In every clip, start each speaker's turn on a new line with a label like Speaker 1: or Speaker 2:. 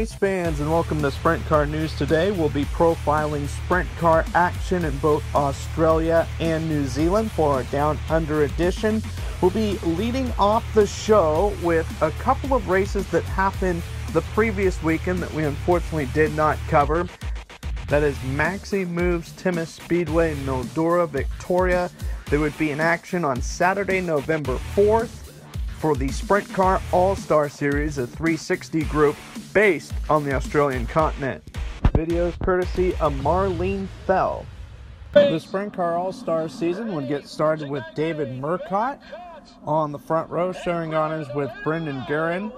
Speaker 1: race fans, and welcome to Sprint Car News. Today we'll be profiling sprint car action in both Australia and New Zealand for our Down Under edition. We'll be leading off the show with a couple of races that happened the previous weekend that we unfortunately did not cover. That is Maxi Moves Timmis Speedway in Mildura, Victoria. They would be in action on Saturday, November 4th. For the Sprint Car All Star Series, a 360 group based on the Australian continent. Videos courtesy of Marlene Fell. The Sprint Car All Star season would get started with David Murcott on the front row, sharing honors with Brendan Guerin.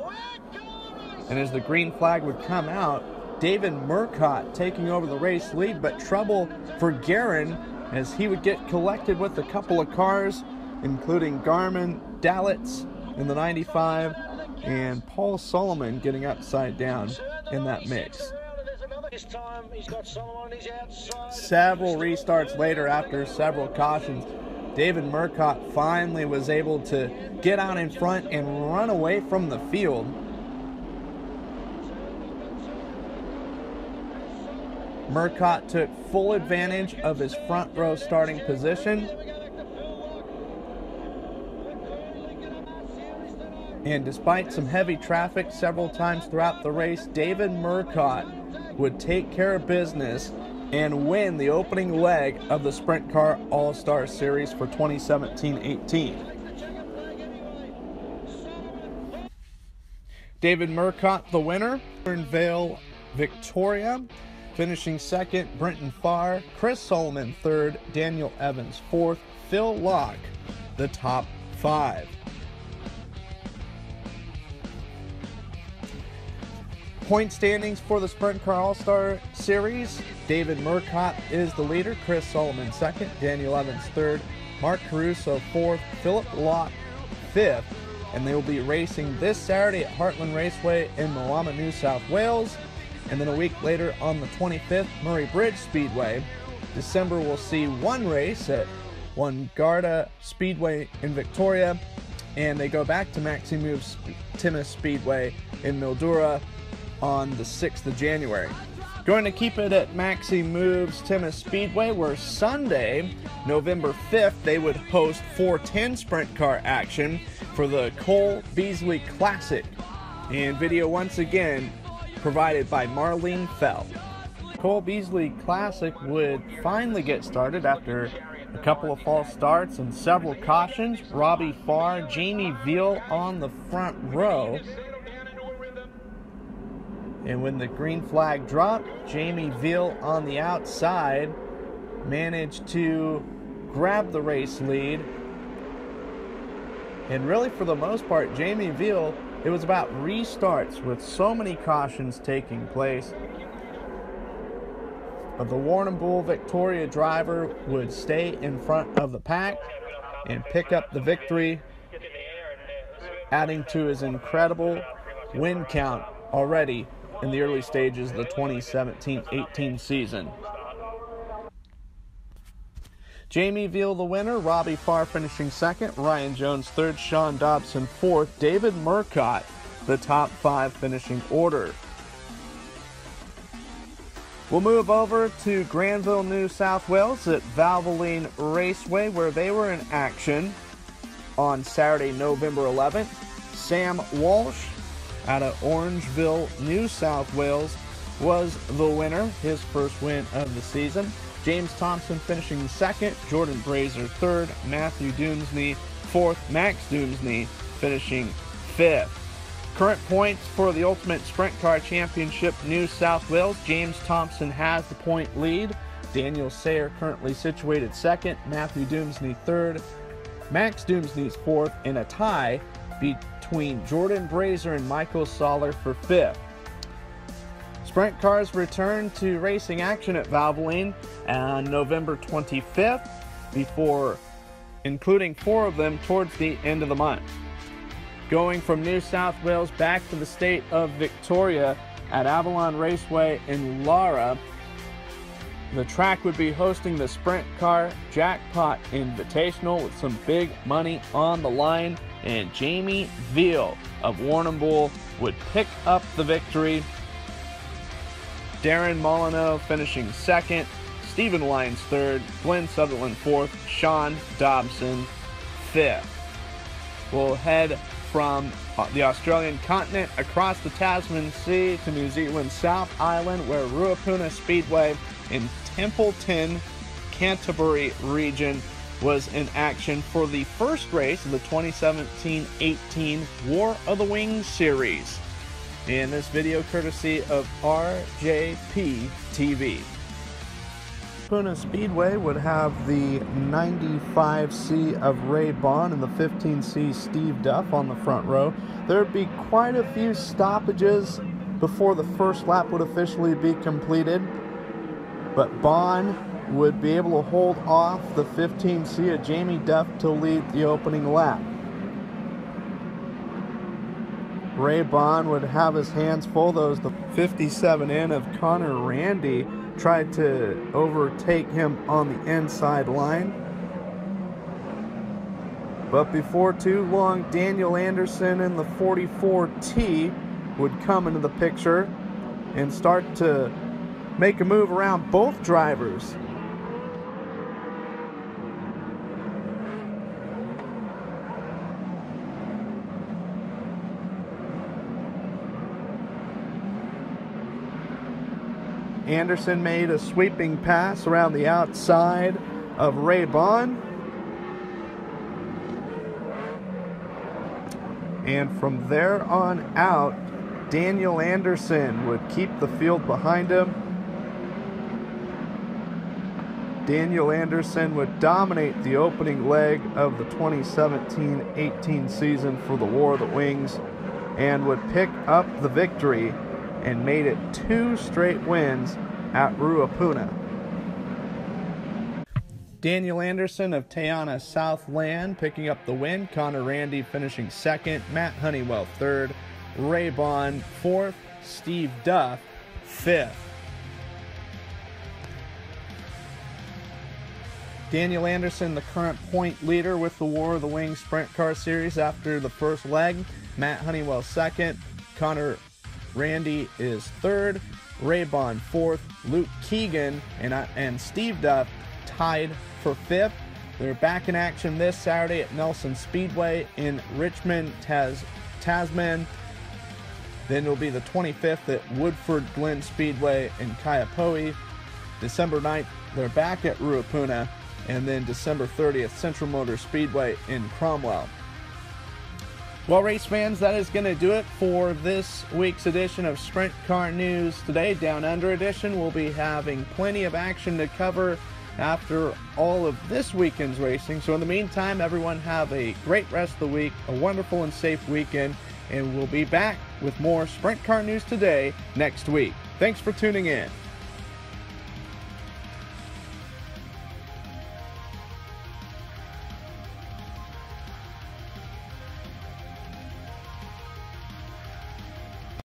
Speaker 1: And as the green flag would come out, David Murcott taking over the race lead, but trouble for Guerin as he would get collected with a couple of cars, including Garmin Dalitz in the 95, and Paul Solomon getting upside down in that mix. Several restarts later, after several cautions, David Murcott finally was able to get out in front and run away from the field. Murcott took full advantage of his front row starting position. And despite some heavy traffic several times throughout the race, David Murcott would take care of business and win the opening leg of the Sprint Car All-Star Series for 2017-18. David Murcott, the winner. Vale, Victoria. Finishing second, Brenton Farr. Chris Solomon third. Daniel Evans fourth. Phil Locke, the top five. Point standings for the Sprint Car All-Star Series. David Murcott is the leader, Chris Solomon second, Daniel Evans third, Mark Caruso fourth, Philip Locke fifth, and they will be racing this Saturday at Heartland Raceway in Moama, New South Wales, and then a week later on the 25th, Murray Bridge Speedway. December will see one race at Wangarda Speedway in Victoria, and they go back to Maxi Moves Timmis Speedway in Mildura on the 6th of January. Going to keep it at Maxi Moves Timmis Speedway, where Sunday, November 5th, they would host 410 sprint car action for the Cole Beasley Classic. And video once again provided by Marlene Fell. Cole Beasley Classic would finally get started after a couple of false starts and several cautions. Robbie Farr, Jamie Veal on the front row. And when the green flag dropped, Jamie Veal on the outside managed to grab the race lead. And really, for the most part, Jamie Veal, it was about restarts with so many cautions taking place. But the Warrnambool Victoria driver would stay in front of the pack and pick up the victory, adding to his incredible win count already in the early stages of the 2017-18 season. Jamie Veal the winner, Robbie Farr finishing second, Ryan Jones third, Sean Dobson fourth, David Murcott the top five finishing order. We'll move over to Granville, New South Wales at Valvoline Raceway, where they were in action on Saturday, November 11th. Sam Walsh out of Orangeville, New South Wales, was the winner, his first win of the season. James Thompson finishing second, Jordan Brazier third, Matthew Doomsney fourth, Max Doomsney finishing fifth. Current points for the Ultimate Sprint Car Championship New South Wales, James Thompson has the point lead. Daniel Sayer currently situated second, Matthew Doomsney third, Max Doomsney's fourth, and a tie between Jordan Brazier and Michael Soller for fifth. Sprint cars return to racing action at Valvoline on November 25th, before including 4 of them towards the end of the month. Going from New South Wales back to the state of Victoria at Avalon Raceway in Lara, the track would be hosting the Sprint Car Jackpot Invitational with some big money on the line, and Jamie Veal of Warrnambool would pick up the victory Darren Molyneux finishing second, Stephen Lyons third, Glenn Sutherland fourth, Sean Dobson fifth. We'll head from the Australian continent across the Tasman Sea to New Zealand's South Island, where Ruapuna Speedway in Templeton, Canterbury region was in action for the first race of the 2017-18 War of the Wings series. In this video, courtesy of RJPTV. Ruapuna Speedway would have the 95C of Ray Bond and the 15C Steve Duff on the front row. There would be quite a few stoppages before the first lap would officially be completed, but Bond would be able to hold off the 15C of Jamie Duff to lead the opening lap. Ray Bond would have his hands full. Those the 57N of Connor Randy tried to overtake him on the inside line. But before too long, Daniel Anderson in the 44T would come into the picture and start to make a move around both drivers. Anderson made a sweeping pass around the outside of Ray Bond. And from there on out, Daniel Anderson would keep the field behind him. Daniel Anderson would dominate the opening leg of the 2017-18 season for the War of the Wings and would pick up the victory and made it 2 straight wins at Ruapuna. Daniel Anderson of Tayana Southland picking up the win, Connor Randy finishing second, Matt Honeywell third, Ray Bond fourth, Steve Duff fifth. Daniel Anderson, the current point leader with the War of the Wings Sprint Car Series after the first leg, Matt Honeywell second, Connor Randy is third, Ray Bond fourth, Luke Keegan and Steve Duff tied for fifth. They're back in action this Saturday at Nelson Speedway in Richmond, Tasman. Then it'll be the 25th at Woodford Glen Speedway in Kaiapoi. December 9th, they're back at Ruapuna. And then December 30th, Central Motor Speedway in Cromwell. Well, race fans, that is going to do it for this week's edition of Sprint Car News Today. Down Under edition, we'll be having plenty of action to cover after all of this weekend's racing. So in the meantime, everyone have a great rest of the week, a wonderful and safe weekend, and we'll be back with more Sprint Car News Today next week. Thanks for tuning in.